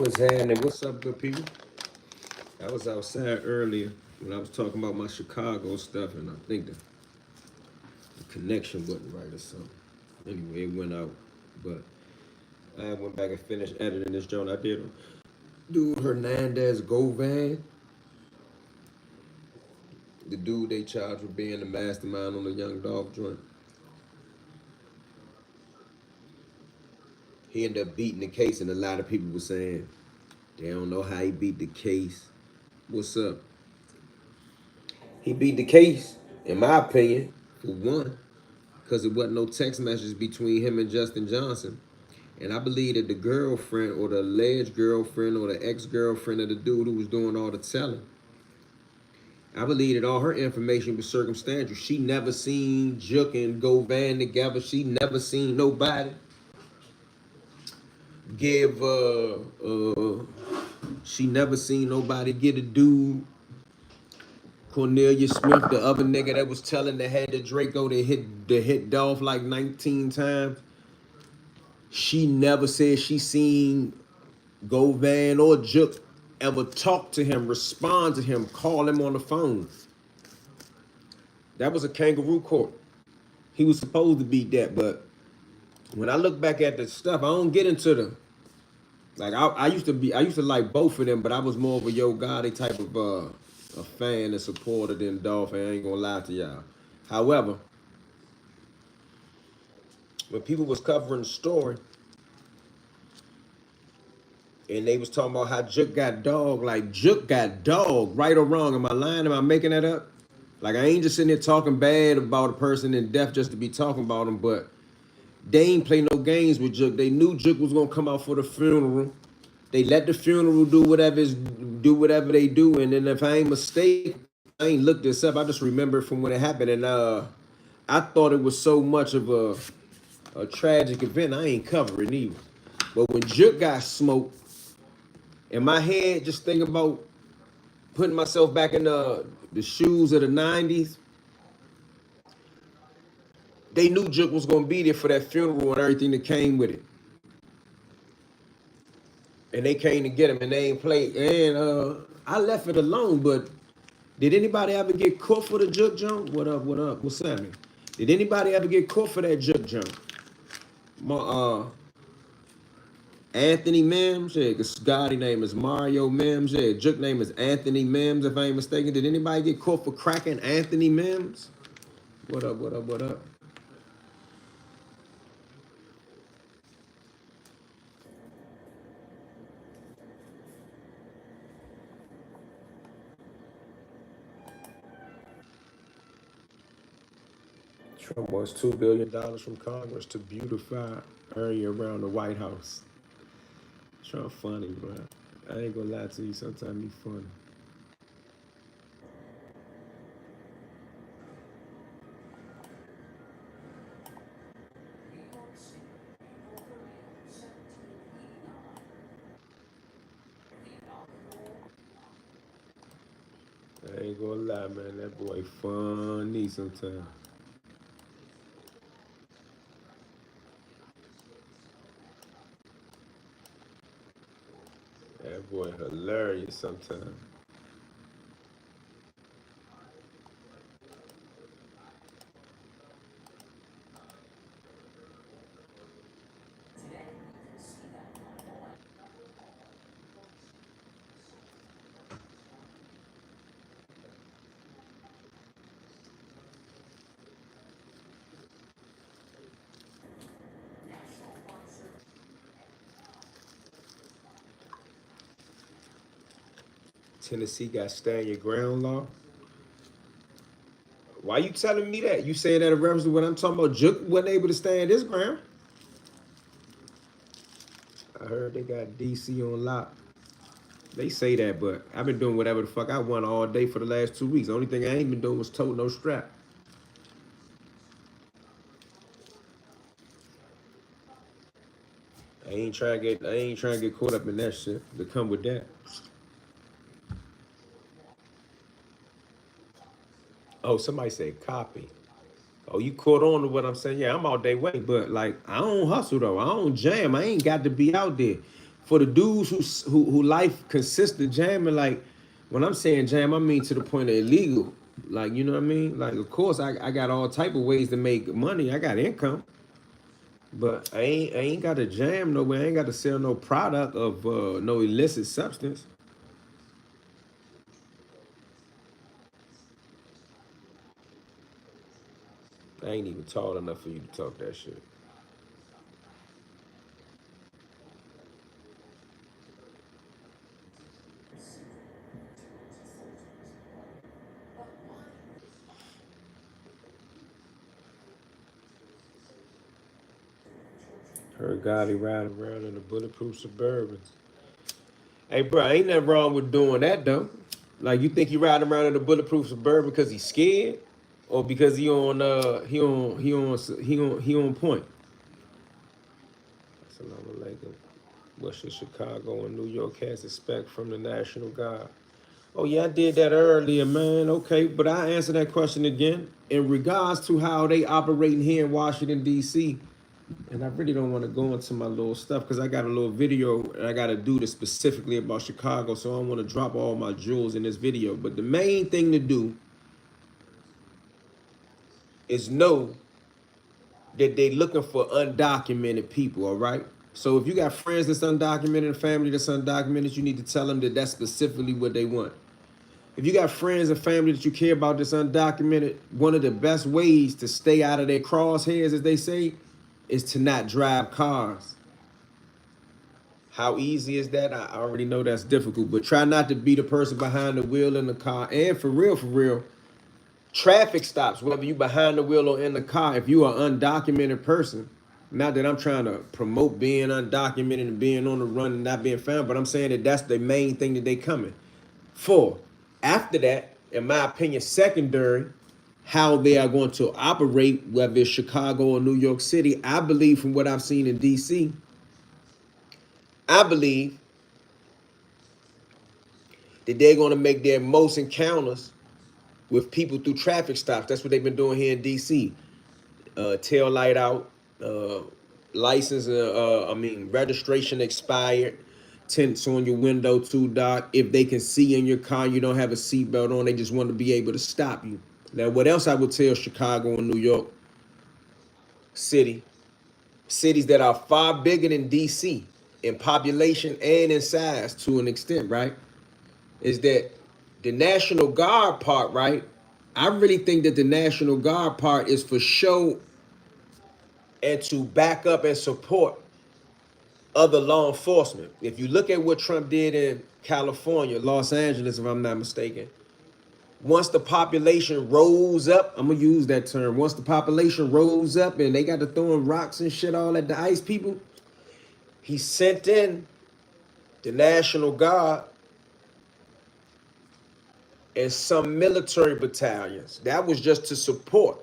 What's happening? What's up, good people? I was outside earlier when I was talking about my Chicago stuff, and I think the connection wasn't right or something. Anyway, it went out. But I went back and finished editing this joint. I did a dude Hernandez Govan, the dude they charged with being the mastermind on the Young Dolph joint. He ended up beating the case, and a lot of people were saying they don't know how he beat the case. What's up? He beat the case, in my opinion, for one, because there wasn't no text messages between him and Justin Johnson. And I believe that the girlfriend or the alleged girlfriend or the ex-girlfriend of the dude who was doing all the telling, I believe that all her information was circumstantial. She never seen Jook and Govan together. She never seen nobody give she never seen nobody get a dude Cornelia Smith, the other nigga that was telling the head of Draco to hit Dolph like 19 times. She never said she seen Govan or Jook ever talk to him, respond to him, call him on the phone. That was a kangaroo court. He was supposed to beat that, but when I look back at the stuff, I don't get into the like I used to like both of them, but I was more of a Yo Gotti type of a fan and supporter than Dolph. I ain't gonna lie to y'all. However, when people was covering the story and they was talking about how Jook got dog, like Jook got dog, right or wrong. Am I lying? Am I making that up? Like I ain't just sitting there talking bad about a person in death just to be talking about him, but they ain't play no games with Jook. They knew Jook was gonna come out for the funeral. They let the funeral do whatever they do, and then if I ain't mistaken, I ain't looked this up. I just remember from when it happened, and I thought it was so much of a tragic event. I ain't covering either. But when Jook got smoked, in my head, just thinking about putting myself back in the shoes of the '90s, they knew Jook was gonna be there for that funeral and everything that came with it. And they came to get him and they ain't played. And I left it alone, but did anybody ever get caught for the Jook jump? What up, what up? What's happening? Did anybody ever get caught for that Jook jump? Anthony Mims, yeah, because Scotty name is Mario Mims, yeah, Jook name is Anthony Mims, if I ain't mistaken. Did anybody get caught for cracking Anthony Mims? What up, what up, what up? Trump wants $2 billion from Congress to beautify area around the White House. Trump funny, bro. I ain't gonna lie to you, sometimes he funny. I ain't gonna lie, man. That boy funny sometimes. That boy hilarious sometimes. Tennessee got stand your ground law. Why you telling me that? You saying that in reference to what I'm talking about? Jook wasn't able to stand his ground. I heard they got DC on lock. They say that, but I've been doing whatever the fuck I want all day for the last 2 weeks. The only thing I ain't been doing was tote no strap. I ain't trying to get caught up in that shit to come with that. Oh, somebody said copy. Oh, you caught on to what I'm saying? Yeah, I'm all day waiting, but like I don't hustle though. I don't jam. I ain't got to be out there. For the dudes who life consists of jamming, like when I'm saying jam, I mean to the point of illegal. Like, you know what I mean? Like, of course, I got all type of ways to make money. I got income, but I ain't got to jam nowhere. I ain't got to sell no product of no illicit substance. I ain't even tall enough for you to talk that shit. Heard Gotti riding around in a bulletproof Suburban. Hey, bro, ain't nothing wrong with doing that though. Like, you think he riding around in a bulletproof Suburban because he's scared, or because he on point? Assalamu alaikum. What should Chicago and New York has expect from the National Guard? Oh yeah, I did that earlier, man. Okay, but I answer that question again in regards to how they operating here in Washington D.C. And I really don't want to go into my little stuff because I got a little video and I got to do this specifically about Chicago. So I don't want to drop all my jewels in this video. But the main thing to do is know that they looking for undocumented people, all right? So if you got friends that's undocumented and family that's undocumented, you need to tell them that that's specifically what they want. If you got friends and family that you care about that's undocumented, one of the best ways to stay out of their crosshairs, as they say, is to not drive cars. How easy is that? I already know that's difficult, but try not to be the person behind the wheel in the car. And for real, traffic stops, whether you behind the wheel or in the car, if you are an undocumented person, not that I'm trying to promote being undocumented and being on the run and not being found, but I'm saying that that's the main thing that they coming for. After that, in my opinion, secondary, how they are going to operate, whether it's Chicago or New York City, I believe from what I've seen in DC, I believe that they're going to make their most encounters with people through traffic stops. That's what they've been doing here in DC. Tail light out, license, registration expired, tints on your window too dark. If they can see in your car you don't have a seatbelt on, they just want to be able to stop you. Now, what else I would tell Chicago and New York City, cities that are far bigger than DC in population and in size to an extent, right, is that the National Guard part, right? I really think that the National Guard part is for show and to back up and support other law enforcement. If you look at what Trump did in California, Los Angeles, if I'm not mistaken, once the population rose up, I'm gonna use that term. Once the population rose up and they got to throwing rocks and shit all at the ICE people, he sent in the National Guard and some military battalions. That was just to support.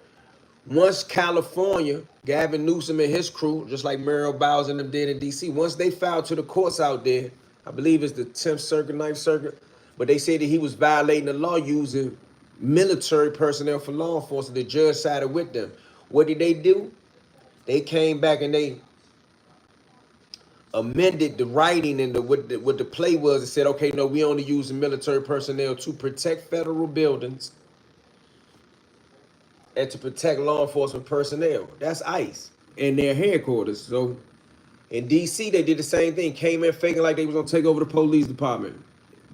Once California, Gavin Newsom and his crew, just like Muriel Bowser and them did in DC, once they filed to the courts out there, I believe it's the 10th Circuit, 9th Circuit, but they said that he was violating the law using military personnel for law enforcement. The judge sided with them. What did they do? They came back and they amended the writing and what the play was. It said, okay, no, we only use the military personnel to protect federal buildings and to protect law enforcement personnel. That's ICE and their headquarters. So in DC, they did the same thing. Came in faking like they was gonna take over the police department.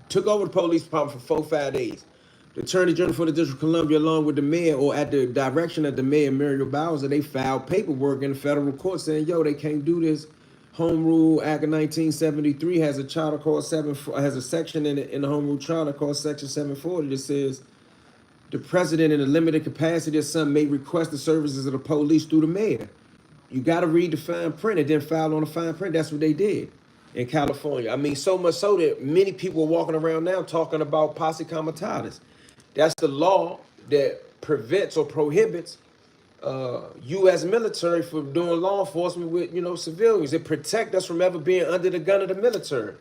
Took over the police department for 4-5 days. The Attorney General for the District of Columbia, along with the mayor, or at the direction of the mayor, Muriel Bowser, they filed paperwork in the federal court saying, yo, they can't do this. Home Rule Act of 1973 has a charter called has a section in the Home Rule Charter called Section 740 that says the president in a limited capacity or something may request the services of the police through the mayor. You got to read the fine print and then file on the fine print. That's what they did in California. I mean, so much so that many people are walking around now talking about posse comitatus. That's the law that prevents or prohibits U.S. military from doing law enforcement with, civilians. It protects us from ever being under the gun of the military.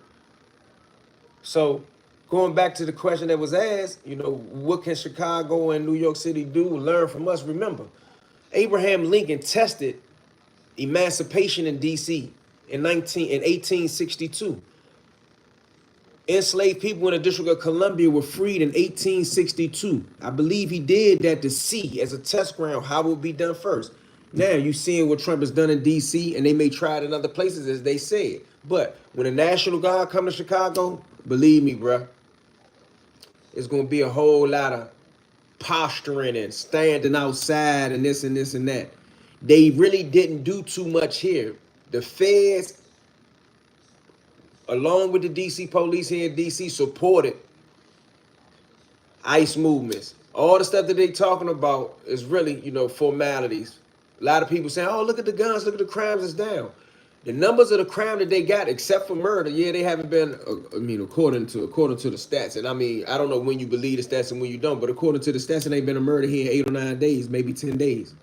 So going back to the question that was asked, what can Chicago and New York City do, learn from us? Remember, Abraham Lincoln tested emancipation in D.C. in 1862. Enslaved people in the District of Columbia were freed in 1862. I believe he did that to see as a test ground how it would be done first. Now you seeing what Trump has done in D.C. and they may try it in other places as they said. But when the National Guard come to Chicago, believe me, bruh, it's gonna be a whole lot of posturing and standing outside and this and this and that. They really didn't do too much here. The feds, along with the DC police here in DC, supported ICE movements. All the stuff that they talking about is really, formalities. A lot of people saying, "Oh, look at the guns, look at the crimes that's down." The numbers of the crime that they got, except for murder, yeah, they haven't been. According to the stats, and I don't know when you believe the stats and when you don't, but according to the stats, it ain't been a murder here in 8 or 9 days, maybe 10 days.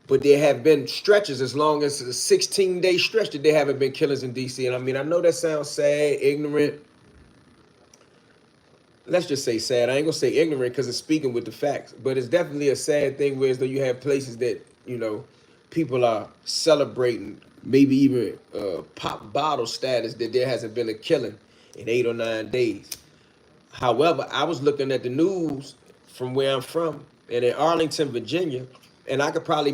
But there have been stretches as long as a 16-day stretch that there haven't been killings in DC. And I know that sounds sad, ignorant. Let's just say sad. I ain't gonna say ignorant because it's speaking with the facts, but it's definitely a sad thing where as though you have places that people are celebrating, maybe even pop bottle status that there hasn't been a killing in 8 or 9 days. However, I was looking at the news from where I'm from, and in Arlington, Virginia, and I could probably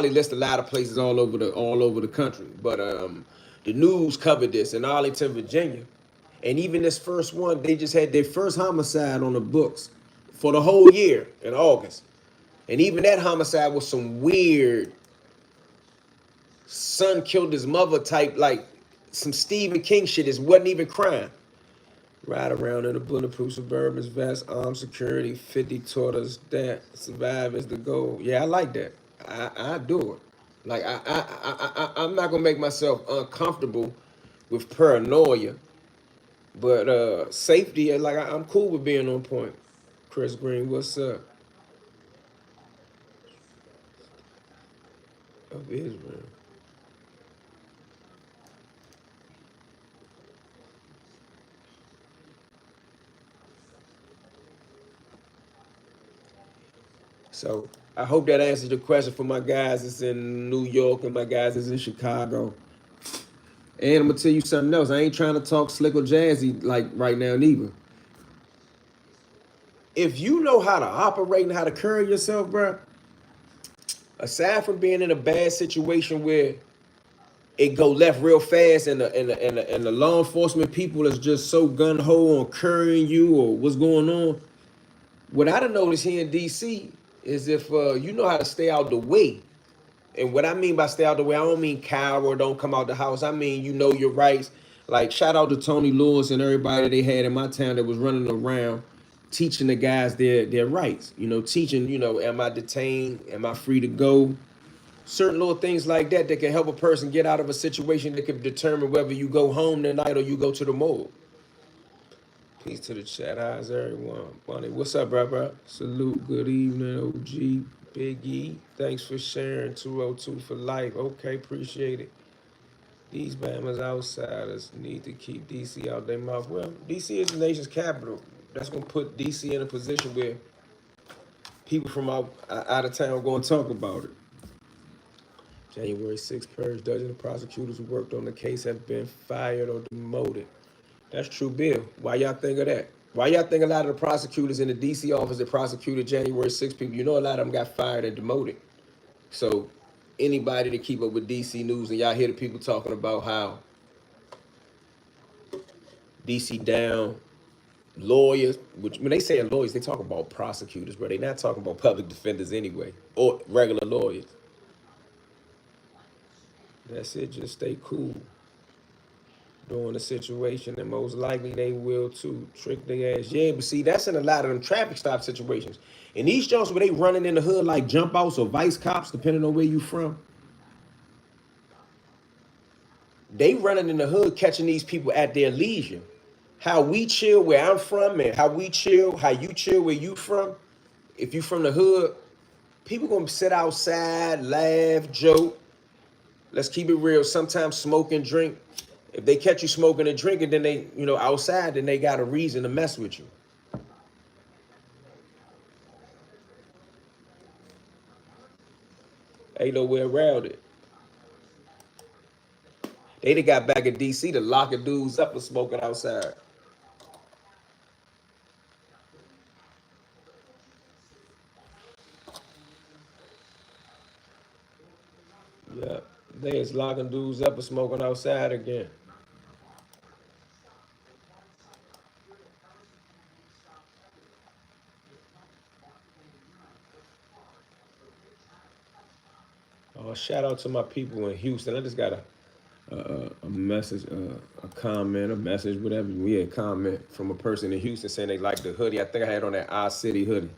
list a lot of places all over the country, but the news covered this in Arlington, Virginia. And even this first one, they just had their first homicide on the books for the whole year in August. And even that homicide was some weird son killed his mother type, like some Stephen King shit. It wasn't even crime. Ride around in a bulletproof Suburban's vest, armed security, 50 taught us that survive is the goal. Yeah, I like that. I do it. Like I'm not gonna make myself uncomfortable with paranoia. But safety, like I'm cool with being on point. Chris Green, what's up? Of Israel. So I hope that answers the question for my guys that's in New York and my guys that's in Chicago. And I'm gonna tell you something else. I ain't trying to talk slick or jazzy like right now neither. If you know how to operate and how to carry yourself, bro, aside from being in a bad situation where it go left real fast and the law enforcement people is just so gun ho on currying you or what's going on. What I done noticed here in DC is if you know how to stay out the way. And what I mean by stay out the way, I don't mean cower or don't come out the house. I mean you know your rights. Like shout out to Tony Lewis and everybody they had in my town that was running around teaching the guys their rights. Teaching, am I detained? Am I free to go? Certain little things like that can help a person get out of a situation that can determine whether you go home tonight or you go to the morgue. Peace to the chat. How's everyone? Bonnie, what's up, bro? Salute. Good evening, OG. Big E. Thanks for sharing. 202 for life. Okay, appreciate it. These Bama's outsiders need to keep DC out their mouth. Well, DC is the nation's capital. That's going to put DC in a position where people from out of town going to talk about it. January 6th purge, dozens of prosecutors who worked on the case have been fired or demoted. That's true, Bill. Why y'all think of that? Why y'all think a lot of the prosecutors in the D.C. office that prosecuted January 6th people, a lot of them got fired and demoted. So anybody that keep up with D.C. news and y'all hear the people talking about how D.C. down, lawyers, which when they say lawyers, they talk about prosecutors, but they not talking about public defenders anyway, or regular lawyers. That's it, just stay cool during the situation, and most likely they will too. Trick their ass. Yeah, but see, that's in a lot of them traffic stop situations. In these jobs where they running in the hood like jump outs or vice cops, depending on where you from, they running in the hood catching these people at their leisure. How we chill where I'm from and how we chill, how you chill where you from. If you from the hood, people gonna sit outside, laugh, joke. Let's keep it real. Sometimes smoke and drink. If they catch you smoking and drinking, then they, outside, then they got a reason to mess with you. Ain't no way around it. They done got back in DC to locking dudes up for smoking outside. Yeah, they is locking dudes up for smoking outside again. Shout out to my people in Houston. I just got a message, a comment, a message, whatever. We had a comment from a person in Houston saying they like the hoodie. I think I had on that I City hoodie.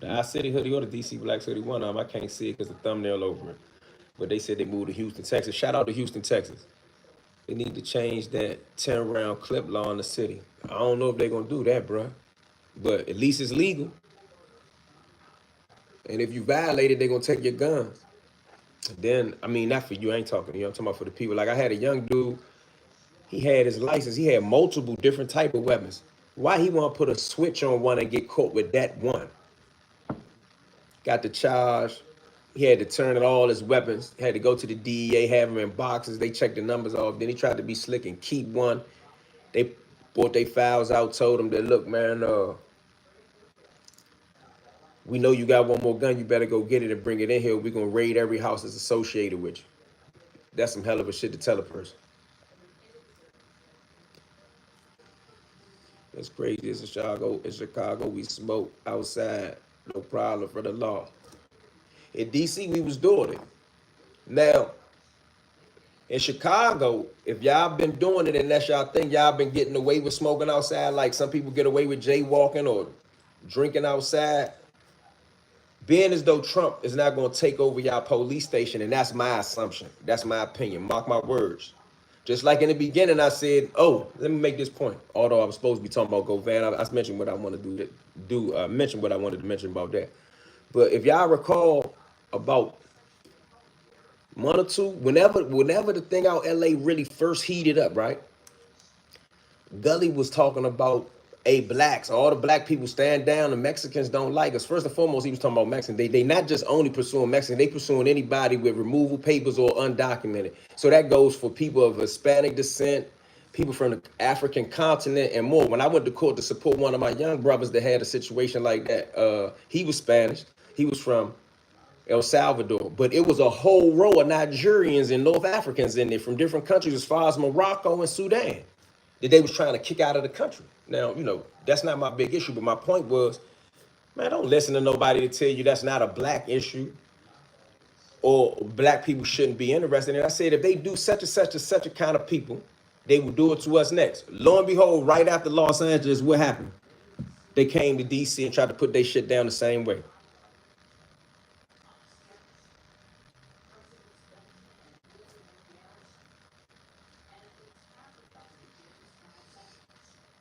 The I City hoodie or the DC Blacks hoodie, one of them. I can't see it because the thumbnail over it. But they said they moved to Houston, Texas. Shout out to Houston, Texas. They need to change that 10-round clip law in the city. I don't know if they're going to do that, bro. But at least it's legal. And if you violate it, they're going to take your guns. Then, I mean, not for you. I ain't talking to you. I'm talking about for the people. Like, I had a young dude. He had his license. He had multiple different type of weapons. Why he want to put a switch on one and get caught with that one? Got the charge. He had to turn in all his weapons. Had to go to the DEA, have them in boxes. They checked the numbers off. Then he tried to be slick and keep one. They brought their files out, told him that, look, man, we know you got one more gun. You better go get it and bring it in here. We're going to raid every house that's associated with you. That's some hell of a shit to tell a person. That's crazy. In Chicago, we smoke outside. No problem for the law. In DC, we was doing it. Now, in Chicago, if y'all been doing it and that's y'all think y'all been getting away with smoking outside, like some people get away with jaywalking or drinking outside, being as though Trump is not going to take over y'all police station, and that's my assumption. That's my opinion. Mark my words. Just like in the beginning, I said, oh, let me make this point. Although I was supposed to be talking about Govan, I mentioned what I want to mention what I wanted to mention about that. But if y'all recall about month or two, whenever the thing out LA really first heated up, right? Gully was talking about blacks, all the black people stand down, the Mexicans don't like us. First and foremost, he was talking about Mexicans. They not just only pursuing Mexicans, they pursuing anybody with removal papers or undocumented. So that goes for people of Hispanic descent, people from the African continent, and more. When I went to court to support one of my young brothers that had a situation like that, he was Spanish. He was from El Salvador, but it was a whole row of Nigerians and North Africans in there from different countries as far as Morocco and Sudan that they was trying to kick out of the country. Now, that's not my big issue, but my point was, man, don't listen to nobody to tell you that's not a black issue or black people shouldn't be interested in it. I said, if they do such and such and such a kind of people, they will do it to us next. Lo and behold, right after Los Angeles, what happened? They came to DC and tried to put their shit down the same way.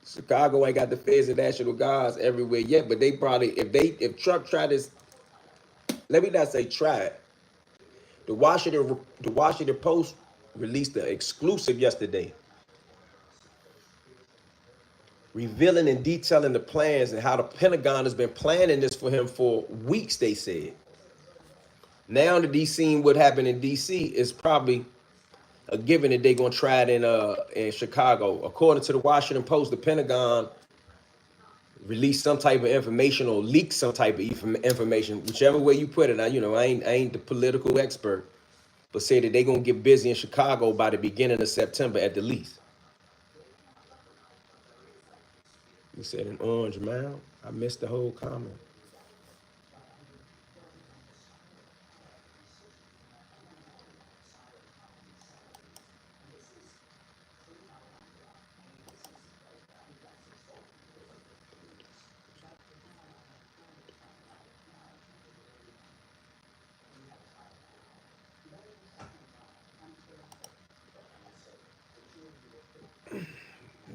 Chicago ain't got the feds and National Guards everywhere yet, but they probably, if Trump tried this, let me not say try it. The Washington Post released an exclusive yesterday, revealing and detailing the plans and how the Pentagon has been planning this for him for weeks, they said. Now that he's seen what happened in DC, is probably a given that they're gonna try it in Chicago. According to the Washington Post, the Pentagon release some type of information or leak some type of information, whichever way you put it. Now, I ain't the political expert, but say that they gonna get busy in Chicago by the beginning of September at the least. You said an Orange Mound? I missed the whole comment.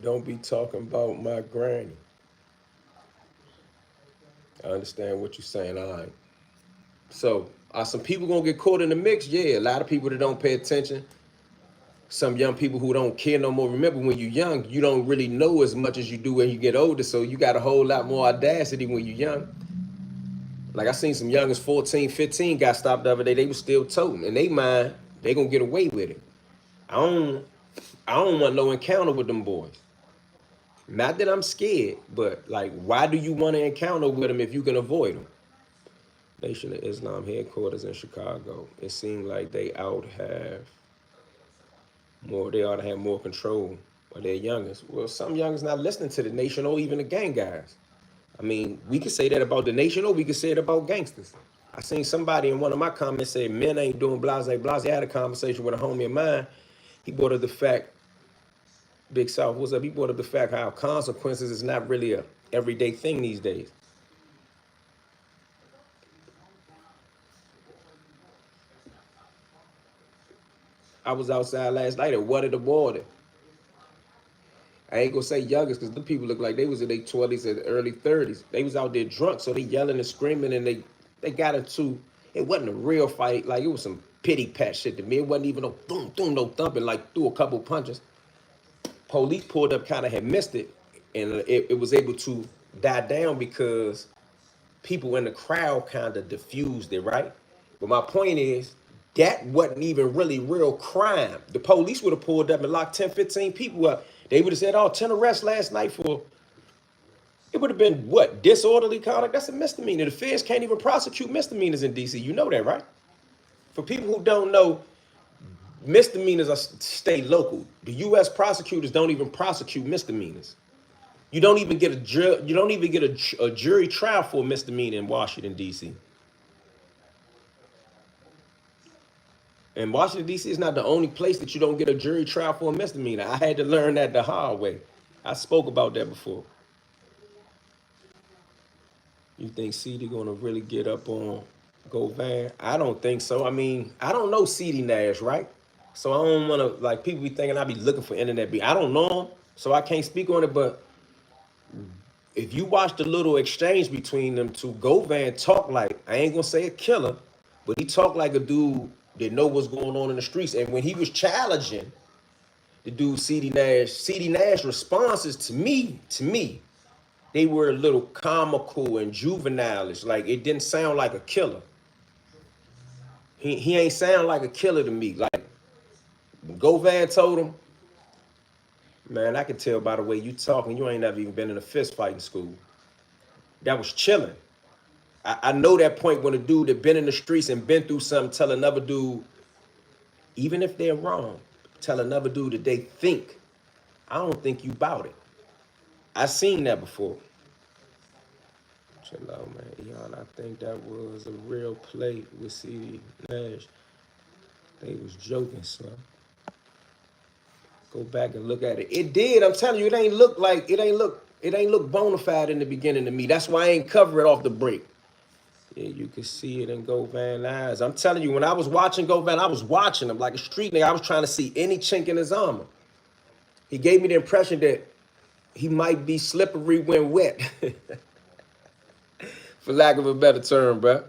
Don't be talking about my granny. I understand what you're saying. All right. So, are some people gonna get caught in the mix? Yeah, a lot of people that don't pay attention. Some young people who don't care no more. Remember, when you're young, you don't really know as much as you do when you get older. So you got a whole lot more audacity when you're young. Like, I seen some young as 14, 15 got stopped the other day. They was still toting. In they mind, they gonna get away with it. I don't. I don't want no encounter with them boys. Not that I'm scared, but like, why do you want to encounter with them if you can avoid them? Nation of Islam headquarters in Chicago. It seemed like they ought to have more control of their youngest. Well, some youngest not listening to the nation or even the gang guys. I mean, we could say that about the nation or we could say it about gangsters. I seen somebody in one of my comments say men ain't doing blase blase. I had a conversation with a homie of mine. He brought up the fact, Big South, what's up? He brought up the fact how consequences is not really a everyday thing these days. I was outside last night at Water the Water. I ain't gonna say youngest because the people look like they was in their 20s and early 30s. They was out there drunk, so they yelling and screaming, and they got into. It wasn't a real fight, like it was some pity pat shit to me. It wasn't even no thump, thump, no thumping, like threw a couple punches. Police pulled up, kind of had missed it, and it was able to die down because people in the crowd kind of diffused it, right? But my point is, that wasn't even really real crime. The police would have pulled up and locked 10, 15 people up. They would have said, oh, 10 arrests last night for, it would have been what? Disorderly conduct? That's a misdemeanor. The feds can't even prosecute misdemeanors in DC. You know that, right? For people who don't know, misdemeanors are state local. The U.S. prosecutors don't even prosecute misdemeanors. You don't even get a jury trial for a misdemeanor in Washington, D.C. And Washington, D.C. is not the only place that you don't get a jury trial for a misdemeanor. I had to learn that the hard way. I spoke about that before. You think CD gonna really get up on Govan? I don't think so. I mean, I don't know CD Nash, right? So I don't wanna, like, people be thinking I be looking for internet beef. I don't know him, so I can't speak on it, but if you watch the little exchange between them two, Govan talk like, I ain't gonna say a killer, but he talked like a dude that know what's going on in the streets. And when he was challenging the dude CD Nash responses to me, they were a little comical and juvenile-ish. Like it didn't sound like a killer. He ain't sound like a killer to me. Like Govan told him, man, I can tell by the way you talking, you ain't never even been in a fist fighting school. That was chilling. I know that point when a dude that been in the streets and been through something tell another dude, even if they're wrong, tell another dude that they think, I don't think you bout it. I seen that before. Chill out, man. Y'all, I think that was a real play with CD Nash. They was joking, son. Go back and look at it. It did. I'm telling you, it ain't look bona fide in the beginning to me. That's why I ain't cover it off the break. Yeah, you can see it in Govan's eyes. I'm telling you, when I was watching Govan, I was watching him like a street nigga. I was trying to see any chink in his armor. He gave me the impression that he might be slippery when wet, for lack of a better term, bro.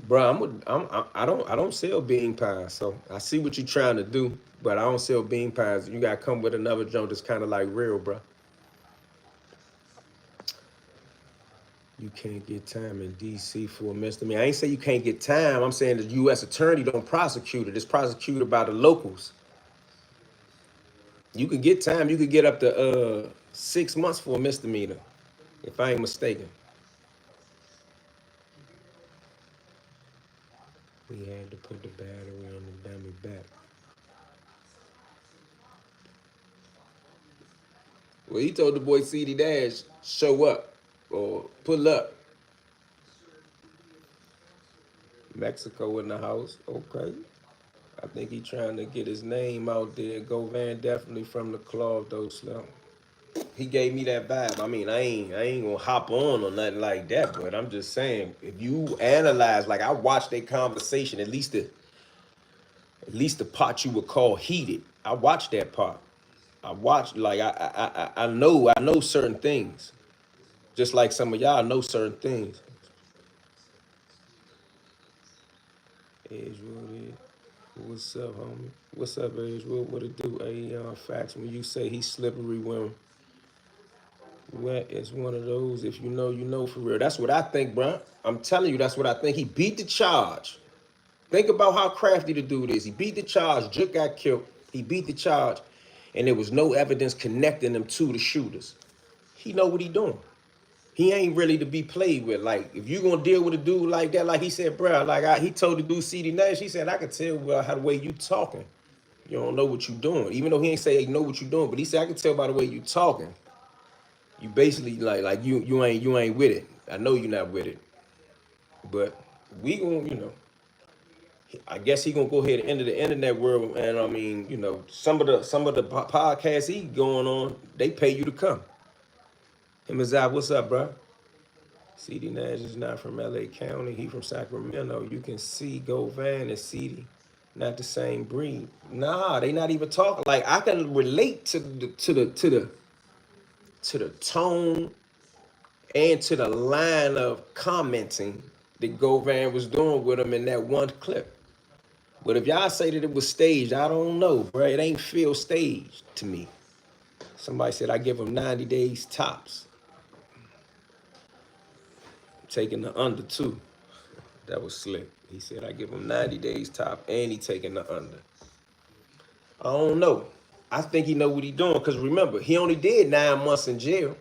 Bro, I don't sell bean pies, so I see what you're trying to do, but I don't sell bean pies. You gotta come with another joint that's kind of like real, bro. You can't get time in D.C. for a misdemeanor. I ain't say you can't get time. I'm saying the U.S. attorney don't prosecute it. It's prosecuted by the locals. You could get time. You could get up to 6 months for a misdemeanor, if I ain't mistaken. We had to put the battery in the dummy back. Well, he told the boy CD Dash, show up or pull up. Mexico in the house. Okay. I think he trying to get his name out there. Govan definitely from the club though, Slim. He gave me that vibe. I mean, I ain't gonna hop on or nothing like that, but I'm just saying, if you analyze, like I watched a conversation, at least the part you would call heated. I watched that part. I watched, like I know certain things. Just like some of y'all know certain things. Edgewood, what's up, homie? What's up, Edgewood? What it do? Hey, facts. When you say he's slippery Well, it's one of those. If you know, you know for real. That's what I think, bro. I'm telling you, that's what I think. He beat the charge. Think about how crafty the dude is. He beat the charge. Juk got killed. He beat the charge, and there was no evidence connecting him to the shooters. He know what he doing. He ain't really to be played with. Like, if you gonna deal with a dude like that, like he said, bro, he told the dude CD Nash, he said, I could tell by how the way you talking. You don't know what you doing. Even though he ain't say know what you doing, but he said I can tell by the way you talking. You basically like you ain't with it. I know you're not with it. But we gonna, I guess he gonna go ahead and enter the internet world. And I mean, some of the podcasts he going on, they pay you to come. Him and Zai, what's up, bro? CD Nash is not from LA County. He from Sacramento. You can see Govan and CD, not the same breed. Nah, they not even talking. Like I can relate to the tone and to the line of commenting that Govan was doing with him in that one clip. But if y'all say that it was staged, I don't know, bro. It ain't feel staged to me. Somebody said I give him 90 days tops. Taking the under too. That was slick. He said I give him 90 days top and he taking the under. I don't know. I think he know what he doing because remember, he only did 9 months in jail.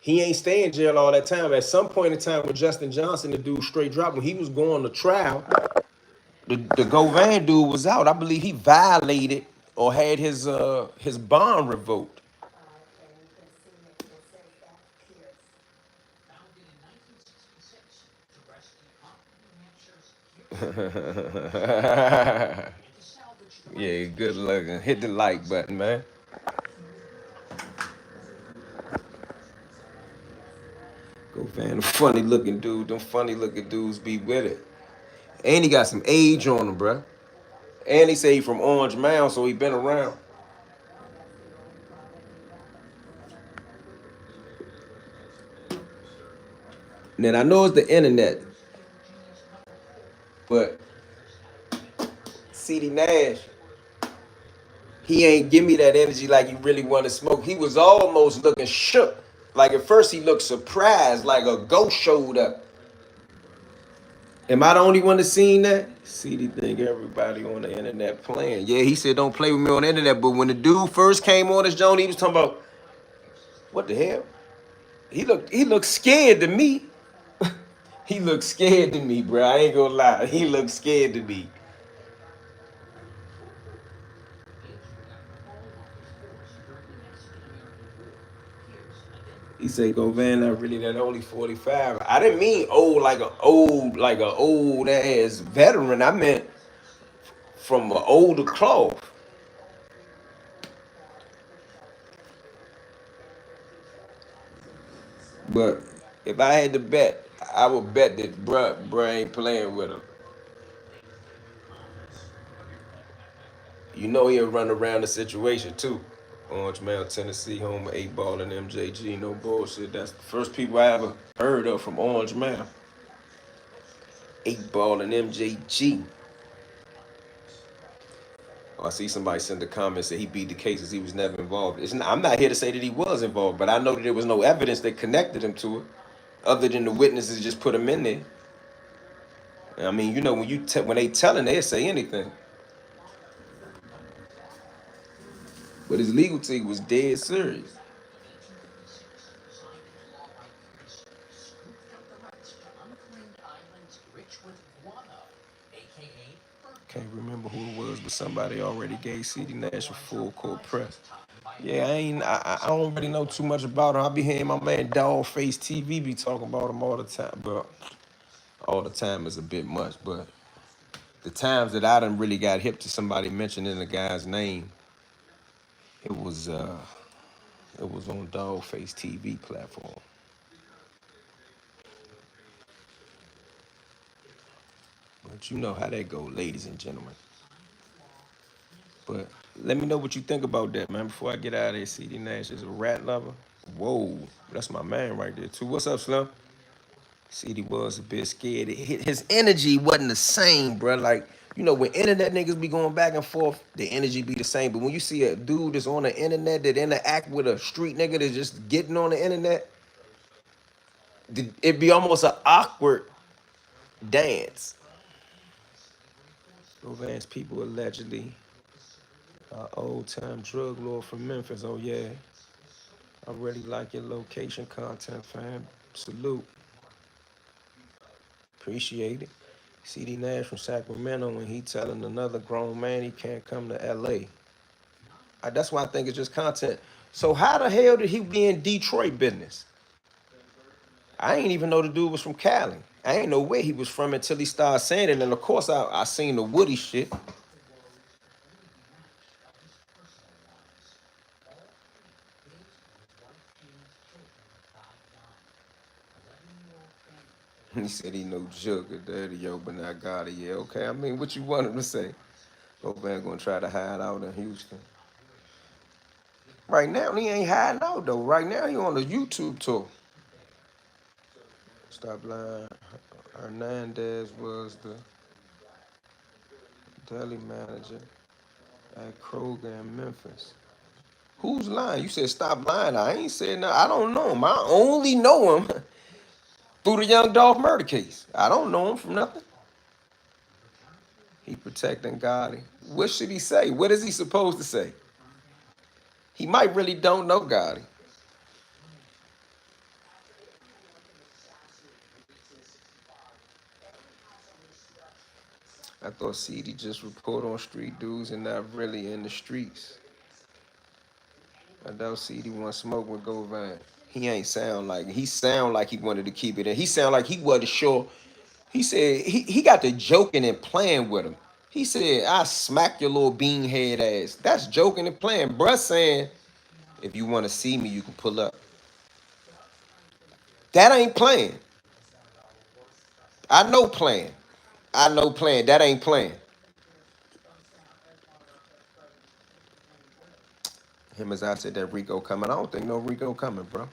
He ain't stay in jail all that time. At some point in time with Justin Johnson, the dude straight dropped when he was going to trial, the Govan dude was out. I believe he violated or had his bond revoked. Yeah, good looking. Hit the like button, man. Govan, a funny looking dude. Them funny looking dudes be with it. And he got some age on him, bruh. And he say he from Orange Mound, so he been around. And then I know it's the internet, but CD Nash, he ain't give me that energy like he really want to smoke. He was almost looking shook. Like at first he looked surprised, like a ghost showed up. Am I the only one that seen that? CD think everybody on the internet playing. Yeah, he said don't play with me on the internet. But when the dude first came on his joint, he was talking about what the hell? He looked scared to me. He looked scared to me, bro. I ain't gonna lie. He looked scared to me. He said Govan not really that only 45. I didn't mean old ass veteran. I meant from an older cloth. But if I had to bet, I would bet that bruh ain't playing with him. You know he'll run around the situation too. Orange Mound, Tennessee, home of 8 Ball and MJG. No bullshit. That's the first people I ever heard of from Orange Mound. 8 Ball and MJG. Oh, I see somebody send a comment say he beat the cases. He was never involved. I'm not here to say that he was involved, but I know that there was no evidence that connected him to it, other than the witnesses just put him in there. I mean, when they telling, they'll say anything. But his legal team was dead serious. Can't remember who it was, but somebody already gave CD Nash a full court press. Yeah, I don't really know too much about him. I be hearing my man Dogface TV be talking about him all the time, but all the time is a bit much. But the times that I done really got hip to somebody mentioning the guy's name, it was uh it was on Dogface TV platform. But you know how that go, ladies and gentlemen. But let me know what you think about that, man. Before I get out of here, CD Nash is a rat lover. Whoa, that's my man right there too. What's up, Slim? CD was a bit scared. His energy wasn't the same, bro. Like You know, when internet niggas be going back and forth, the energy be the same. But when you see a dude that's on the internet that interact with a street nigga that's just getting on the internet, it be almost an awkward dance. Govan's people allegedly old time drug lord from Memphis. Oh yeah, I really like your location content, fam. Salute, appreciate it. CD Nash from Sacramento when he telling another grown man he can't come to LA. That's why I think it's just content. So how the hell did he be in Detroit business? I ain't even know the dude was from Cali. I ain't know where he was from until he started saying it. And of course, I seen the Woody shit. He said he know Jugger, daddy, yo, but not got it. Yeah, okay. I mean, what you want him to say? Govan gonna try to hide out in Houston. Right now, he ain't hiding out, though. Right now, he on the YouTube tour. Stop lying. Hernandez was the deli manager at Kroger in Memphis. Who's lying? You said stop lying. I ain't said nothing. I don't know him. I only know him through the Young Dog murder case. I don't know him from nothing. He protecting Gotti. What should he say? What is he supposed to say? He might really don't know Gotti. I thought CD just report on street dudes and not really in the streets. I doubt CD want smoke with Govan. He ain't sound like he sound like he wanted to keep it in. He sound like he wasn't sure. He said he got to joking and playing with him. He said, I smack your little beanhead ass. That's joking and playing. Bruh saying, if you want to see me, you can pull up. That ain't playing. I know playing. I know playing. That ain't playing. Him as I said that Rico coming. I don't think no Rico coming, bro.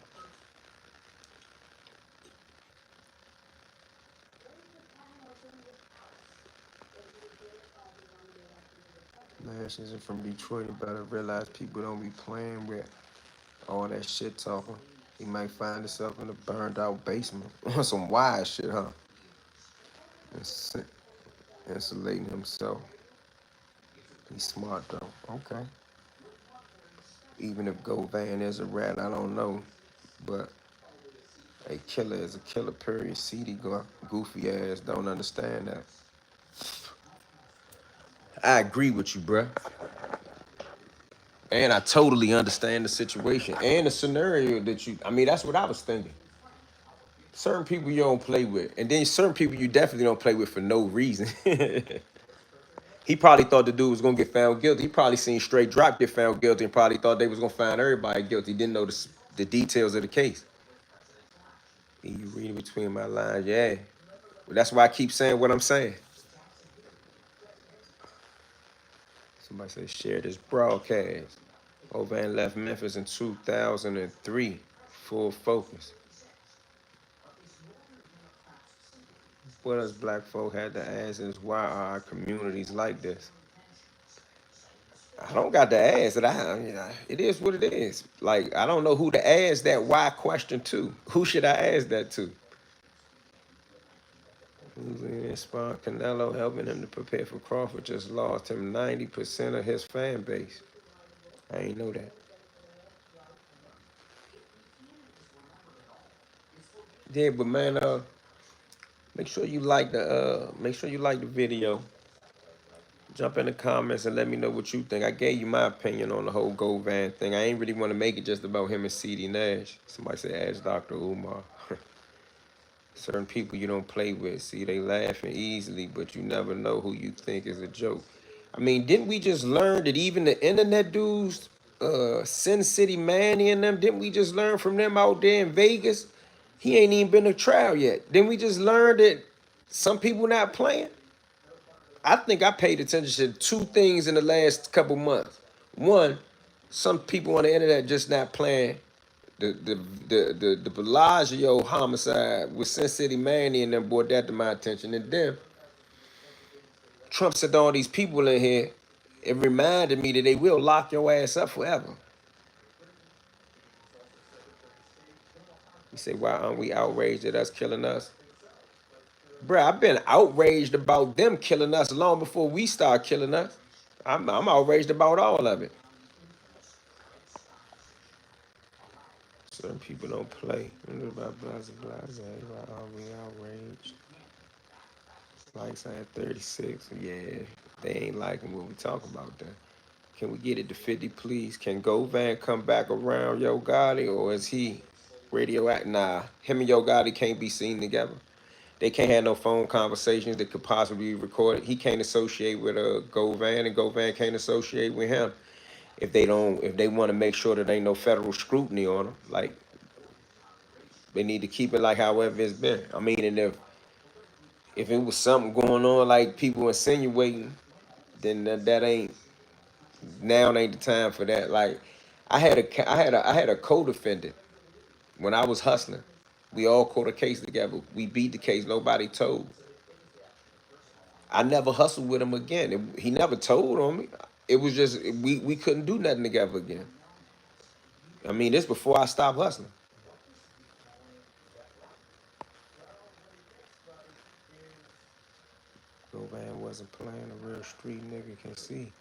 Nash isn't from Detroit. You better realize people don't be playing with all that shit talking. He might find himself in a burned out basement. Some wise shit, huh? Insulating himself. He's smart though. Okay. Even if Govan is a rat, I don't know. But a killer is a killer, period. CD goofy ass don't understand that. I agree with you, bruh. And I totally understand the situation and the scenario that you, I mean, that's what I was thinking. Certain people you don't play with, and then certain people you definitely don't play with for no reason. He probably thought the dude was gonna get found guilty. He probably seen Straight Drop get found guilty and probably thought they was gonna find everybody guilty. He didn't know the details of the case. You reading between my lines, yeah. Well, that's why I keep saying what I'm saying. Somebody say share this broadcast. Govan left Memphis in 2003. Full focus. What us black folk had to ask is why are our communities like this? I don't got to ask it. It is what it is. Like, I don't know who to ask that why question to. Who should I ask that to? Inspiring Canelo, helping him to prepare for Crawford, just lost him 90% of his fan base. I ain't know that. Yeah, but man, make sure you like the video. Jump in the comments and let me know what you think. I gave you my opinion on the whole Govan thing. I ain't really want to make it just about him and CD Nash. Somebody said, ask Dr. Umar. Certain people you don't play with. See, they laughing easily, but you never know who you think is a joke. I mean, didn't we just learn that even the internet dudes, Sin City Manny and them, didn't we just learn from them out there in Vegas? He ain't even been to trial yet. Didn't we just learn that some people not playing? I think I paid attention to two things in the last couple months. One, some people on the internet just not playing. The Bellagio homicide with Sin City Manny and them brought that to my attention. And then Trump sent all these people in here, it reminded me that they will lock your ass up forever. You say, why aren't we outraged at us killing us? Bruh, I've been outraged about them killing us long before we start killing us. I'm outraged about all of it. Certain people don't play. Why are we outraged? Likes at 36. Yeah, they ain't liking what we talking about then. Can we get it to 50, please? Can Govan come back around Yo Gotti, or is he radioactive? Nah, him and Yo Gotti can't be seen together. They can't have no phone conversations that could possibly be recorded. He can't associate with Govan, and Govan can't associate with him if they don't. If they want to make sure that ain't no federal scrutiny on them, like they need to keep it like however it's been. I mean, and if it was something going on like people insinuating, then that ain't now ain't the time for that. Like I had a co-defendant when I was hustling. We all caught a case together. We beat the case. Nobody told. I never hustled with him again. He never told on me. It was just we couldn't do nothing together again. I mean, this before I stopped hustling. Govan wasn't playing. A real street nigga can see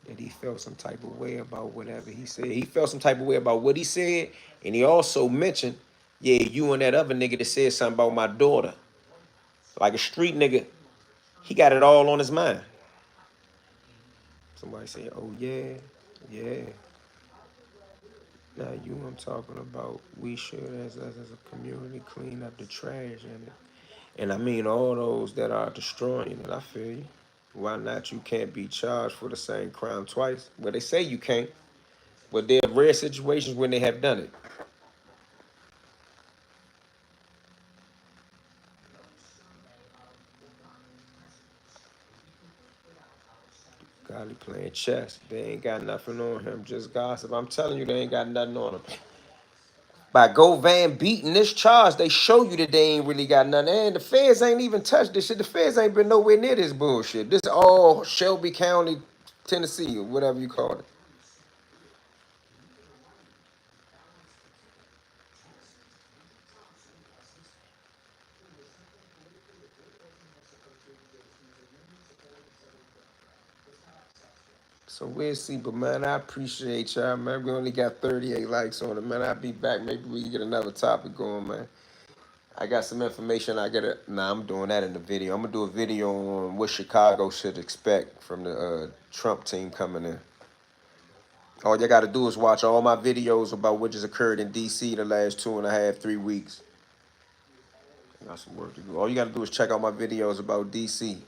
that he felt some type of way about whatever he said. He felt some type of way about what he said, and he also mentioned, yeah, you and that other nigga that said something about my daughter. Like a street nigga, he got it all on his mind. Somebody say, oh yeah, yeah. Now you I'm talking about, we should as a community clean up the trash in it. And I mean all those that are destroying it, I feel you. Why not? You can't be charged for the same crime twice. Well, they say you can't, but there are rare situations when they have done it. Golly playing chess. They ain't got nothing on him, just gossip. I'm telling you, they ain't got nothing on him. By Govan beating this charge, they show you that they ain't really got nothing. And the feds ain't even touched this shit. The feds ain't been nowhere near this bullshit. This all Shelby County, Tennessee, or whatever you call it. So we'll see, but man, I appreciate y'all, man. We only got 38 likes on it, man. I'll be back. Maybe we can get another topic going, man. I got some information. Nah, I'm doing that in the video. I'm gonna do a video on what Chicago should expect from the Trump team coming in. All you gotta do is watch all my videos about what just occurred in DC the last 2.5, 3 weeks. I got some work to do. All you gotta do is check out my videos about DC.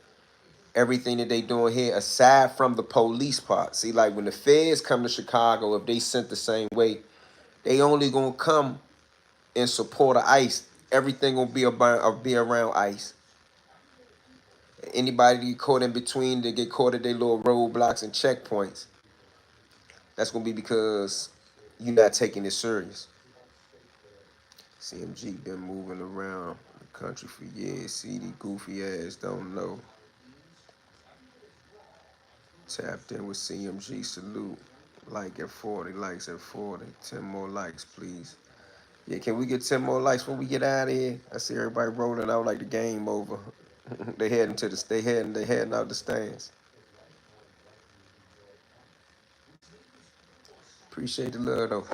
Everything that they doing here, aside from the police part. See, like when the feds come to Chicago, if they sent the same way, they only gonna come in support of ICE. Everything gonna be about be around ICE. Anybody get caught in between, they get caught at their little roadblocks and checkpoints. That's gonna be because you're not taking it serious. CMG been moving around the country for years. CD goofy ass don't know. Tapped in with CMG, salute. Like at 40, likes at 40. 10 more likes, please. Yeah, can we get 10 more likes before we get out of here? I see everybody rolling out like the game over. They heading out the stands. Appreciate the love though.